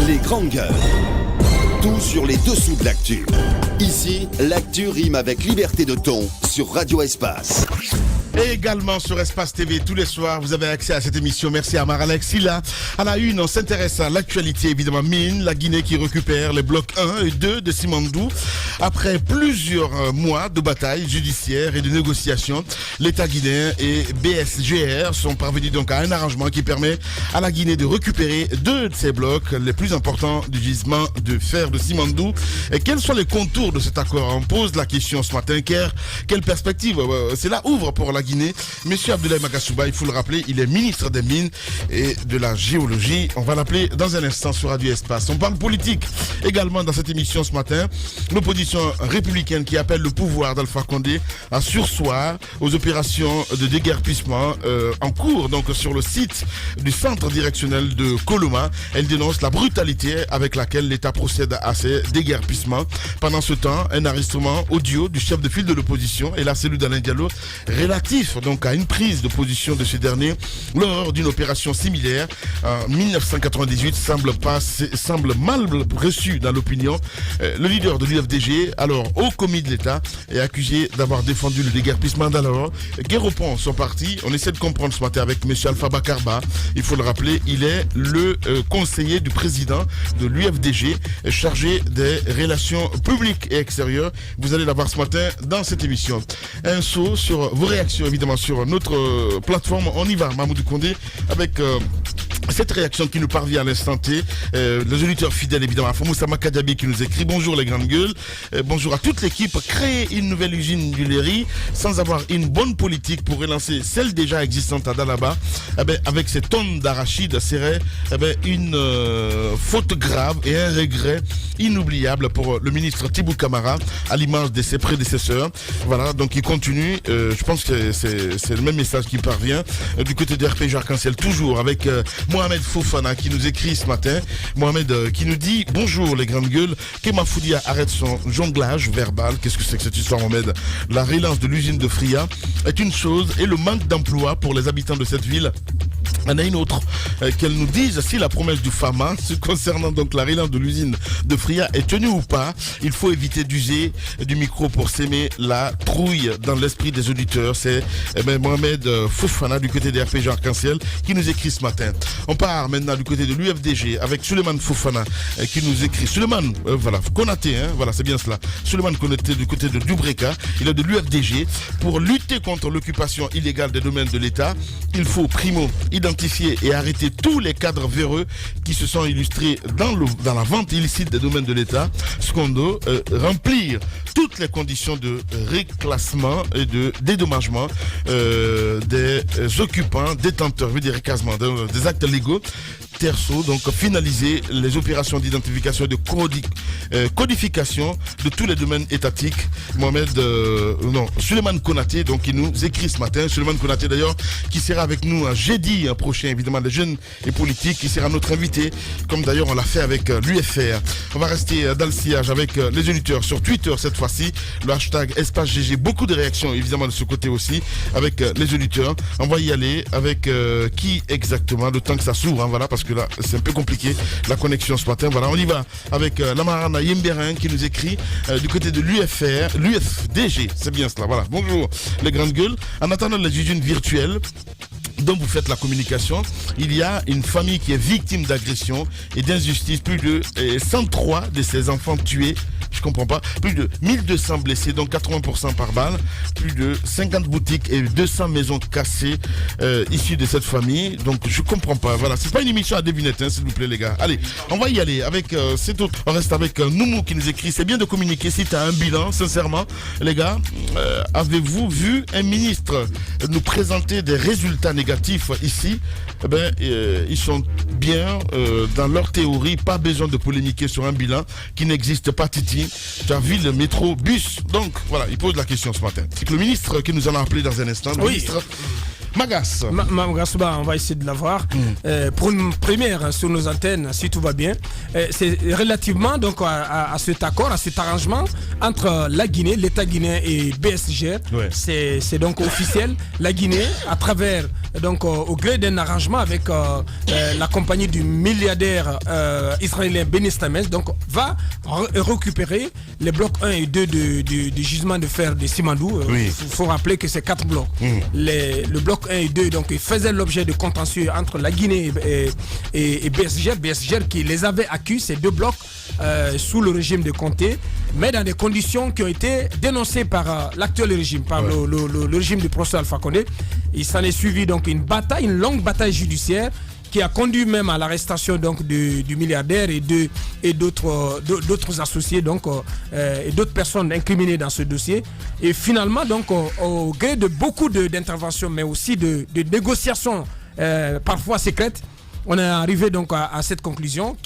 Les grandes gueules. Tout sur les dessous de l'actu. Ici, l'actu rime avec liberté de ton sur Radio Espace. Et également sur Espace TV, tous les soirs, vous avez accès à cette émission. Merci à Mar-Alex. Silla. À la une, on s'intéresse à l'actualité, évidemment. Mine, la Guinée qui récupère les blocs 1 et 2 de Simandou. Après plusieurs mois de bataille judiciaire et de négociations, l'État guinéen et BSGR sont parvenus donc à un arrangement qui permet à la Guinée de récupérer 2 de ces blocs les plus importants du gisement de fer de Simandou. Et quels sont les contours de cet accord? On pose la question ce matin. Quelle perspective cela ouvre pour la Guinée? Monsieur Abdoulaye Magassouba, il faut le rappeler, il est ministre des Mines et de la Géologie. On va l'appeler dans un instant sur Radio Espace. On parle politique également dans cette émission ce matin. L'opposition républicaine qui appelle le pouvoir d'Alpha Condé à surseoir aux opérations de déguerpissement en cours donc sur le site du centre directionnel de Koloma. Elle dénonce la brutalité avec laquelle l'État procède à ces déguerpissements. Pendant ce temps, un enregistrement audio du chef de file de l'opposition et la cellule d'Alain Diallo relatif donc à une prise de position de ce dernier lors d'une opération similaire en 1998 semble mal reçu dans l'opinion. Le leader de l'UFDG, alors haut commis de l'État, est accusé d'avoir défendu le déguerpissement d'alors. Guéropon, son parti, on essaie de comprendre ce matin avec M. Alpha Bakarba. Il faut le rappeler, il est le conseiller du président de l'UFDG, chargé des relations publiques et extérieures. Vous allez l'avoir ce matin dans cette émission. Un saut sur vos réactions évidemment sur notre plateforme. On y va, Mamoudou Condé, avec cette réaction qui nous parvient à l'instant T. Les auditeurs fidèles évidemment, Fomoussa Makadabi qui nous écrit: bonjour les grandes gueules, bonjour à toute l'équipe. Créer une nouvelle usine d'huilerie sans avoir une bonne politique pour relancer celle déjà existante à Dalaba, avec ces tonnes d'arachides, serait une faute grave et un regret inoubliable pour le ministre Tibou Camara, à l'image de ses prédécesseurs. Voilà, donc il continue. Je pense que c'est le même message qui parvient du côté de RPG Arc-en-Ciel, toujours avec Mohamed Fofana qui nous écrit ce matin. Mohamed qui nous dit: bonjour les grandes gueules, Kema Foudia arrête son jonglage verbal. Qu'est-ce que c'est que cette histoire, Mohamed? La relance de l'usine de Fria est une chose et le manque d'emploi pour les habitants de cette ville en a une autre. Qu'elle nous dise si la promesse du FAMA concernant donc la relance de l'usine de Fria est tenue ou pas. Il faut éviter d'user du micro pour s'aimer la trouille dans l'esprit des auditeurs. C'est Mohamed Fofana du côté des RPG Arc-en-Ciel qui nous écrit ce matin. On part maintenant du côté de l'UFDG avec Suleiman Fofana qui nous écrit. Suleiman, voilà, Konaté, voilà, c'est bien cela. Suleiman Konaté du côté de Dubreka, il est de l'UFDG. Pour lutter contre l'occupation illégale des domaines de l'État, il faut primo identifier et arrêter tous les cadres véreux qui se sont illustrés dans la vente illicite des domaines de l'État. Secondo, remplir toutes les conditions de réclassement et de dédommagement des occupants, détenteurs, des recassements, des actes légaux. Terceau, donc finaliser les opérations d'identification et de codification de tous les domaines étatiques. Suleiman Konaté, donc il nous écrit ce matin. Suleiman Konaté d'ailleurs qui sera avec nous jeudi prochain, évidemment, les jeunes et politiques, qui sera notre invité, comme d'ailleurs on l'a fait avec l'UFR. On va rester dans le sillage avec les auditeurs sur Twitter cette fois-ci, le hashtag EspaceGG. Beaucoup de réactions évidemment de ce côté aussi avec les auditeurs. On va y aller avec qui exactement, le temps que ça s'ouvre, voilà, parce que là c'est un peu compliqué la connexion ce matin. Voilà, on y va avec Lamarana Yemberin qui nous écrit du côté de l'UFDG, c'est bien cela. Voilà, bonjour les grandes gueules. En attendant les usines virtuelles dont vous faites la communication, il y a une famille qui est victime d'agression et d'injustice. Plus de 103 de ses enfants tués, je comprends pas. Plus de 1200 blessés, donc 80% par balle. Plus de 50 boutiques et 200 maisons cassées issues de cette famille. Donc je comprends pas. Voilà, c'est pas une émission à devinette, s'il vous plaît les gars. Allez, on va y aller avec c'est autre. On reste avec Noumou qui nous écrit: c'est bien de communiquer si tu as un bilan, sincèrement. Les gars, avez-vous vu un ministre nous présenter des résultats négatifs ici? Ils sont bien dans leur théorie, pas besoin de polémiquer sur un bilan qui n'existe pas. Titi, tu as vu le métro bus? Donc voilà, il pose la question ce matin. C'est que le ministre qui nous en a appelé dans un instant, le ministre Magas. Magasouba, on va essayer de l'avoir. Pour une première sur nos antennes, si tout va bien. C'est relativement donc à cet accord, à cet arrangement entre la Guinée, l'État guinéen et BSG. Ouais. C'est donc officiel. La Guinée, à travers donc au gré d'un arrangement avec la compagnie du milliardaire israélien Benny Stamez, donc va récupérer les blocs 1 et 2 du gisement de fer de Simandou. Il faut rappeler que c'est 4 blocs. Le bloc 1 et 2 donc, faisaient l'objet de contentieux entre la Guinée et BSG. BSG qui les avait acquis, ces 2 blocs, sous le régime de Conté, mais dans des conditions qui ont été dénoncées par l'actuel régime, par le régime du professeur Alpha Condé. Il s'en est suivi donc une longue bataille judiciaire qui a conduit même à l'arrestation donc du milliardaire et d'autres associés donc et d'autres personnes incriminées dans ce dossier. Et finalement donc au gré de beaucoup d'interventions, mais aussi de négociations parfois secrètes, on est arrivé donc à cette conclusion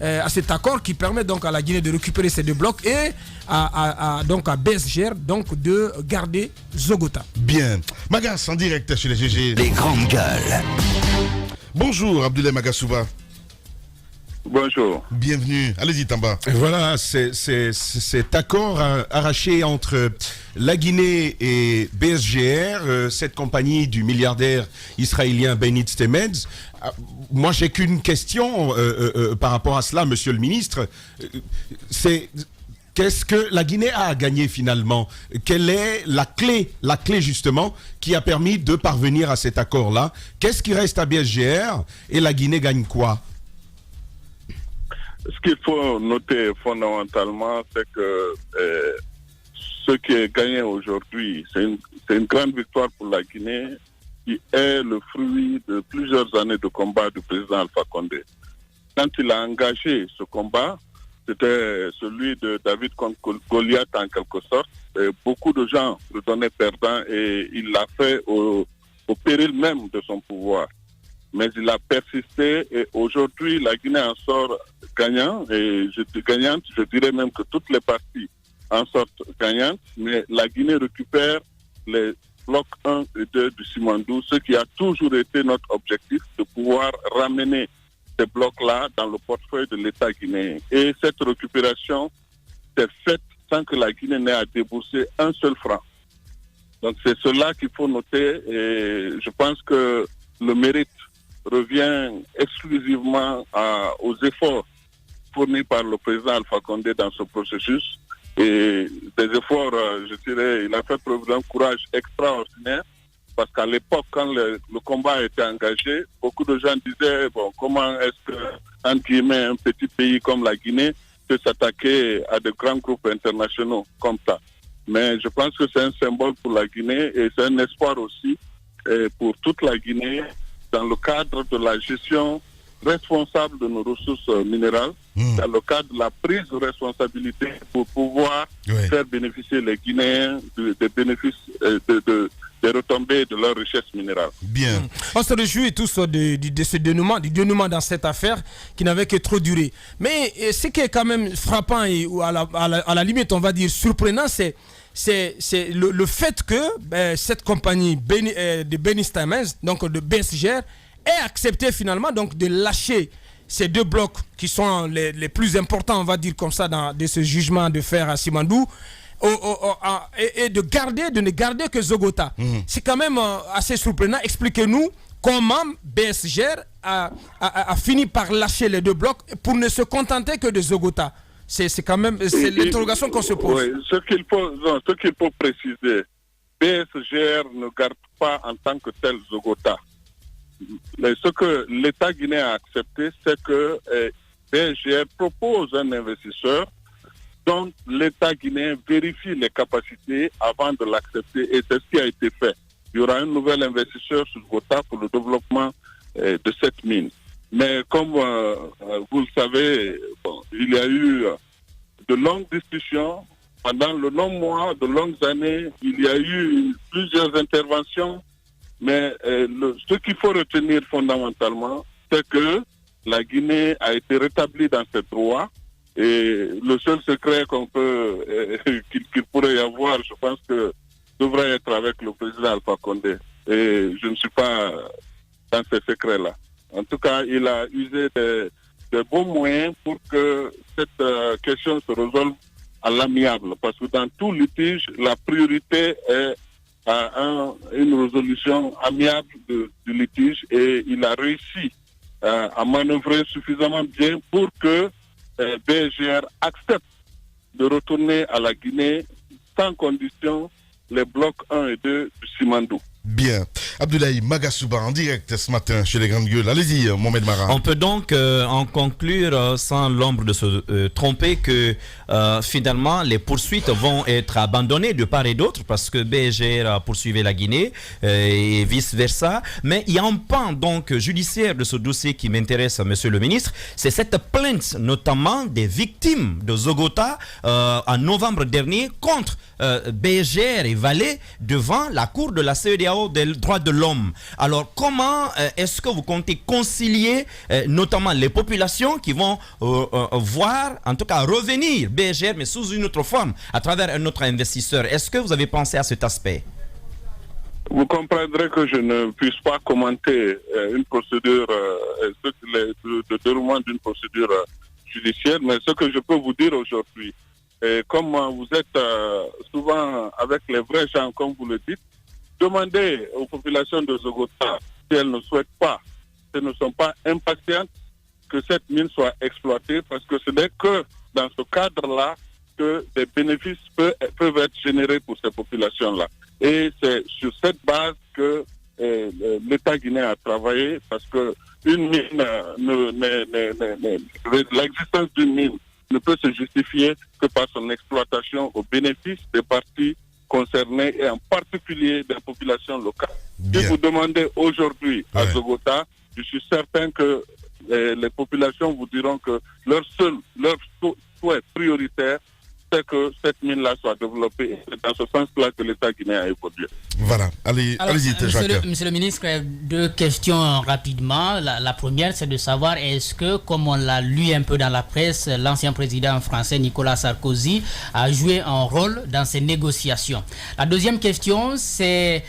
à cet accord qui permet donc à la Guinée de récupérer ces 2 blocs et donc à BSG donc de garder Zogota. Bien. Magas en direct chez les GG. Les grandes gueules. Bonjour Abdoulaye Magasouba. Bonjour. Bienvenue. Allez-y Tamba. Voilà, c'est cet accord arraché entre la Guinée et BSGR, cette compagnie du milliardaire israélien Benny Stamez. Moi, j'ai qu'une question par rapport à cela, monsieur le ministre. Qu'est-ce que la Guinée a à gagner finalement? Quelle est la clé justement qui a permis de parvenir à cet accord-là? Qu'est-ce qui reste à BSGR et la Guinée gagne quoi? Ce qu'il faut noter fondamentalement, c'est que ce qui est gagné aujourd'hui, c'est une grande victoire pour la Guinée qui est le fruit de plusieurs années de combat du président Alpha Condé. Quand il a engagé ce combat, c'était celui de David contre Goliath en quelque sorte. Et beaucoup de gens le donnaient perdant et il l'a fait au péril même de son pouvoir. Mais il a persisté et aujourd'hui la Guinée en sort gagnant et je dirais même que toutes les parties en sortent gagnantes, mais la Guinée récupère les blocs 1 et 2 du Simandou, ce qui a toujours été notre objectif, de pouvoir ramener ces blocs-là dans le portefeuille de l'État guinéen. Et cette récupération s'est faite sans que la Guinée n'ait à débourser un seul franc. Donc c'est cela qu'il faut noter et je pense que le mérite revient exclusivement aux efforts fournis par le président Alpha Condé dans ce processus. Et des efforts, je dirais, il a fait preuve d'un courage extraordinaire parce qu'à l'époque, quand le combat a été engagé, beaucoup de gens disaient, bon, comment est-ce que, entre guillemets, un petit pays comme la Guinée peut s'attaquer à de grands groupes internationaux comme ça. Mais je pense que c'est un symbole pour la Guinée et c'est un espoir aussi pour toute la Guinée dans le cadre de la gestion responsable de nos ressources minérales, dans le cadre de la prise de responsabilité pour pouvoir faire bénéficier les Guinéens des bénéfices des retombées de leur richesse minérale. Bien. On se réjouit tous de ce dénouement dans cette affaire qui n'avait que trop duré. Mais ce qui est quand même frappant et à la limite, on va dire surprenant, c'est le fait que cette compagnie de Benny Stamez, donc de BSG, ait accepté finalement donc de lâcher ces 2 blocs qui sont les plus importants, on va dire comme ça, de ce jugement de fer à Simandou, et de ne garder que Zogota. C'est quand même assez surprenant. Expliquez-nous comment BSG a fini par lâcher les 2 blocs pour ne se contenter que de Zogota. C'est quand même l'interrogation qu'on se pose. Oui, ce qu'il faut préciser, BSGR ne garde pas en tant que tel Zogota. Mais ce que l'État guinéen a accepté, c'est que BSGR propose un investisseur dont l'État guinéen vérifie les capacités avant de l'accepter et c'est ce qui a été fait. Il y aura un nouvel investisseur sur Zogota pour le développement de cette mine. Mais comme vous le savez, il y a eu de longues discussions. Pendant de longs mois, de longues années, il y a eu plusieurs interventions. Mais ce qu'il faut retenir fondamentalement, c'est que la Guinée a été rétablie dans ses droits. Et le seul secret qu'il pourrait y avoir, je pense que devrait être avec le président Alpha Condé. et je ne suis pas dans ces secrets-là. En tout cas, il a usé de bons moyens pour que cette question se résolve à l'amiable. Parce que dans tout litige, la priorité est à une résolution amiable du litige, et il a réussi à manœuvrer suffisamment bien pour que BSGR accepte de retourner à la Guinée sans condition les blocs 1 et 2 du Simandou. Bien. Abdoulaye Magasuba en direct ce matin chez les Grandes Gueules. Allez-y, Mohamed Mara. On peut donc en conclure sans l'ombre de se tromper que finalement les poursuites vont être abandonnées de part et d'autre parce que BSGR a poursuivi la Guinée et vice-versa. Mais il y a un pan donc judiciaire de ce dossier qui m'intéresse, monsieur le ministre. C'est cette plainte notamment des victimes de Zogota en novembre dernier contre BSGR et Valais devant la cour de la CEDEAO des droits de l'homme. Alors comment est-ce que vous comptez concilier notamment les populations qui vont voir, en tout cas revenir BSGR mais sous une autre forme, à travers un autre investisseur? Est-ce que vous avez pensé à cet aspect? Vous comprendrez que je ne puisse pas commenter une procédure, le déroulement d'une procédure judiciaire, mais ce que je peux vous dire aujourd'hui, comme vous êtes souvent avec les vrais gens, comme vous le dites, demandez aux populations de Zogota si elles ne souhaitent pas, si elles ne sont pas impatientes que cette mine soit exploitée, parce que ce n'est que dans ce cadre-là que des bénéfices peuvent être générés pour ces populations-là. Et c'est sur cette base que l'État guinéen a travaillé, parce que une mine, l'existence d'une mine ne peut se justifier que par son exploitation au bénéfice des parties concernées et en particulier des populations locales. Bien. Si vous demandez aujourd'hui à Zogota, je suis certain que les populations vous diront que leur souhait prioritaire, c'est que cette mine-là soit développée. C'est dans ce sens-là que l'État guinéen a évolué. Voilà, allez-y, Jacques. Monsieur le ministre, deux questions rapidement. La première, c'est de savoir est-ce que, comme on l'a lu un peu dans la presse, l'ancien président français Nicolas Sarkozy a joué un rôle dans ces négociations. La deuxième question, c'est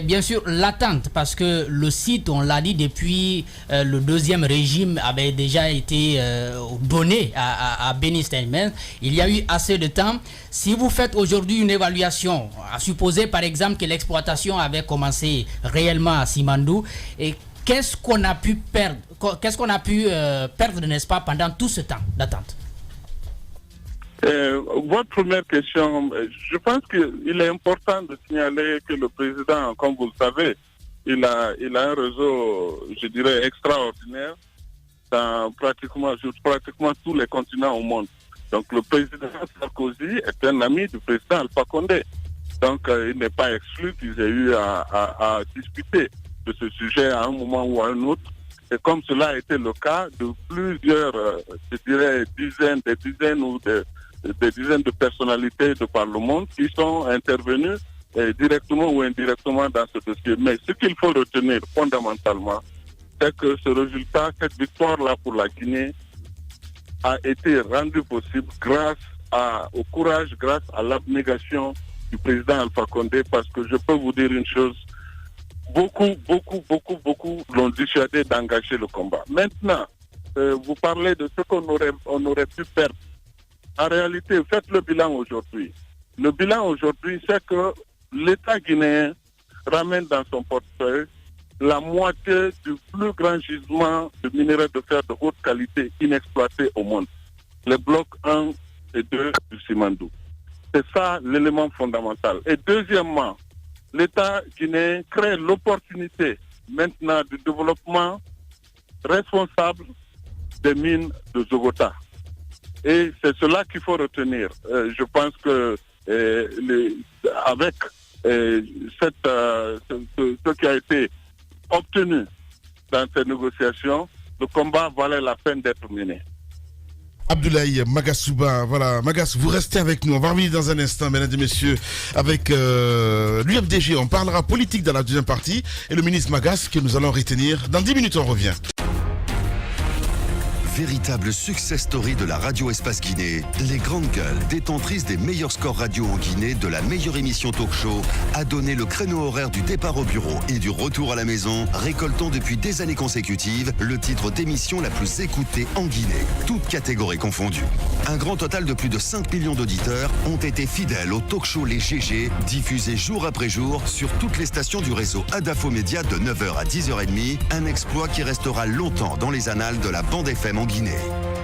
bien sûr l'attente, parce que le site, on l'a dit, depuis le deuxième régime avait déjà été donné à Benny Steinmetz. Il y a eu assez de temps. Si vous faites aujourd'hui une évaluation, à supposer par exemple que l'exploitation avait commencé réellement à Simandou, et qu'est-ce qu'on a pu perdre, n'est-ce pas, pendant tout ce temps d'attente? Votre première question, je pense qu'il est important de signaler que le président, comme vous le savez, il a un réseau, je dirais, extraordinaire dans pratiquement tous les continents au monde. Donc le président Sarkozy est un ami du président Alpha Condé. Donc il n'est pas exclu qu'ils aient eu à discuter de ce sujet à un moment ou à un autre. Et comme cela a été le cas de plusieurs, je dirais, des dizaines de personnalités de par le monde qui sont intervenues directement ou indirectement dans ce dossier. Mais ce qu'il faut retenir fondamentalement, c'est que ce résultat, cette victoire-là pour la Guinée, a été rendu possible grâce au courage, grâce à l'abnégation du président Alpha Condé, parce que je peux vous dire une chose, beaucoup l'ont dissuadé d'engager le combat. Maintenant, vous parlez de ce qu'on aurait pu perdre. En réalité, faites le bilan aujourd'hui. Le bilan aujourd'hui, c'est que l'État guinéen ramène dans son portefeuille la moitié du plus grand gisement de minerais de fer de haute qualité inexploité au monde. Les blocs 1 et 2 du Simandou. C'est ça l'élément fondamental. Et deuxièmement, l'État guinéen crée l'opportunité maintenant du développement responsable des mines de Zogota. Et c'est cela qu'il faut retenir. Je pense que avec ce qui a été obtenu dans ces négociations, le combat valait la peine d'être mené. Abdoulaye Magasuba, voilà, Magas, vous restez avec nous. On va revenir dans un instant, mesdames et messieurs, avec l'UFDG. On parlera politique dans la deuxième partie et le ministre Magas que nous allons retenir. Dans 10 minutes, on revient. véritable success story de la radio Espace Guinée, les Grandes Gueules, détentrices des meilleurs scores radio en Guinée de la meilleure émission talk show, a donné le créneau horaire du départ au bureau et du retour à la maison, récoltant depuis des années consécutives le titre d'émission la plus écoutée en Guinée, toutes catégories confondues. Un grand total de plus de 5 millions d'auditeurs ont été fidèles au talk show Les GG, diffusé jour après jour sur toutes les stations du réseau Adafo Média de 9h à 10h30, un exploit qui restera longtemps dans les annales de la bande FM en Guinée.